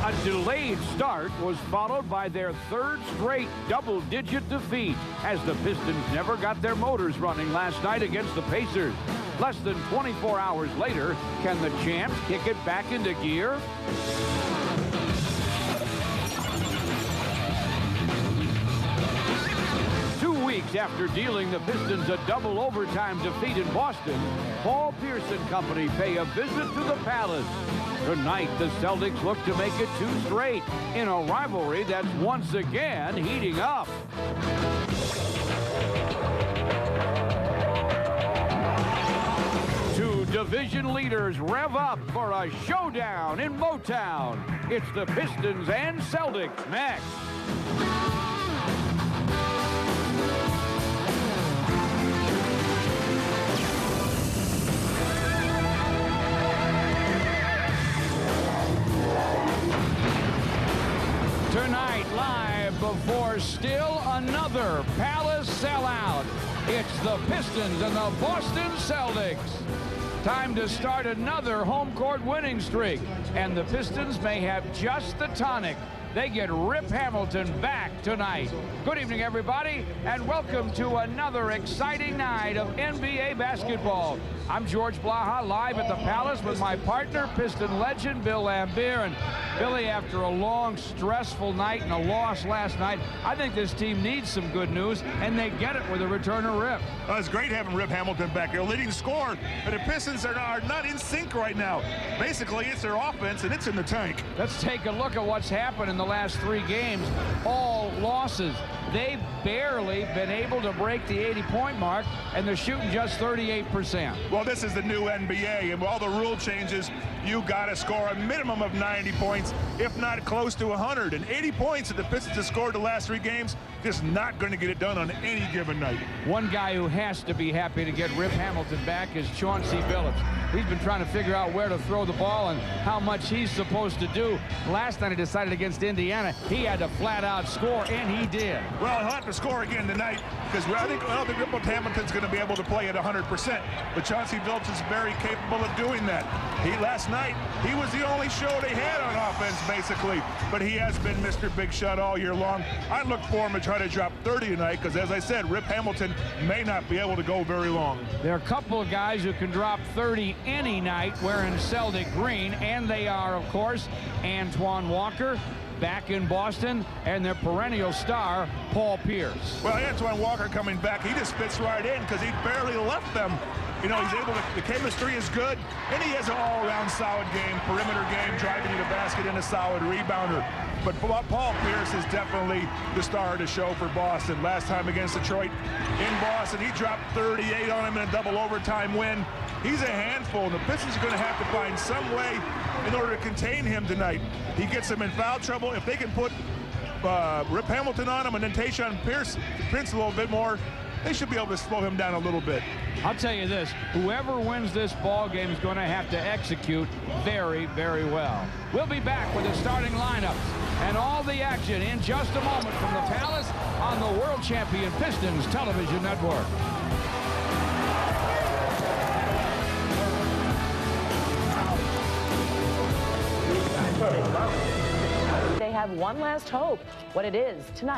A delayed start was followed by their third straight double-digit defeat as the Pistons never got their motors running last night against the Pacers. Less than 24 hours later, can the champs kick it back into gear? After dealing the Pistons a double overtime defeat in Boston, Paul Pierce and company pay a visit to the Palace. Tonight, the Celtics look to make it 2 straight in a rivalry that's once again heating up. Two division leaders rev up for a showdown in Motown. It's the Pistons and Celtics next. Tonight, live before still another Palace sellout. It's the Pistons and the Boston Celtics. Time to start another home court winning streak. And the Pistons may have just the tonic. They get Rip Hamilton back tonight. Good evening, everybody, and welcome to another exciting night of NBA basketball. I'm George Blaha, live at the Palace with my partner, Piston legend Bill Laimbeer. And Billy, after a long, stressful night and a loss last night, I think this team needs some good news, and they get it with a return of Rip. Well, it's great having Rip Hamilton back here, leading scorer. But the Pistons are not in sync right now. Basically, it's their offense, and it's in the tank. Let's take a look at what's happened in the last 3 games. All losses. They've barely been able to break the 80-point mark, and they're shooting just 38%. Well, this is the new NBA, and with all the rule changes, you got to score a minimum of 90 points, if not close to 100. And 80 points that the Pistons have scored the last 3 games, just not going to get it done on any given night. One guy who has to be happy to get Rip Hamilton back is Chauncey Billups. He's been trying to figure out where to throw the ball and how much he's supposed to do. Last night he decided against Indiana he had to flat-out score, and he did. Well, he'll have to score again tonight because I don't think Rip Hamilton's going to be able to play at 100%. But Chauncey Billups is very capable of doing that. Last night, he was the only show they had on offense, basically. But he has been Mr. Big Shot all year long. I look for him to try to drop 30 tonight because, as I said, Rip Hamilton may not be able to go very long. There are a couple of guys who can drop 30 any night wearing Celtic green, and they are, of course, Antoine Walker, back in Boston, and their perennial star, Paul Pierce. Well, Antoine Walker coming back, he just fits right in because he barely left them. You know, he's able to, the chemistry is good, and he has an all-around solid game, perimeter game, driving to the basket, and a solid rebounder. But Paul Pierce is definitely the star of the show for Boston. Last time against Detroit in Boston, he dropped 38 on him in a double overtime win. He's a handful, and the Pistons are going to have to find some way in order to contain him tonight. He gets them in foul trouble. If they can put Rip Hamilton on him and then Tayshaun Prince a little bit more, they should be able to slow him down a little bit. I'll tell you this, whoever wins this ball game is going to have to execute very, very well. We'll be back with the starting lineups and all the action in just a moment from the Palace on the World Champion Pistons Television Network. They have one last hope. What it is tonight.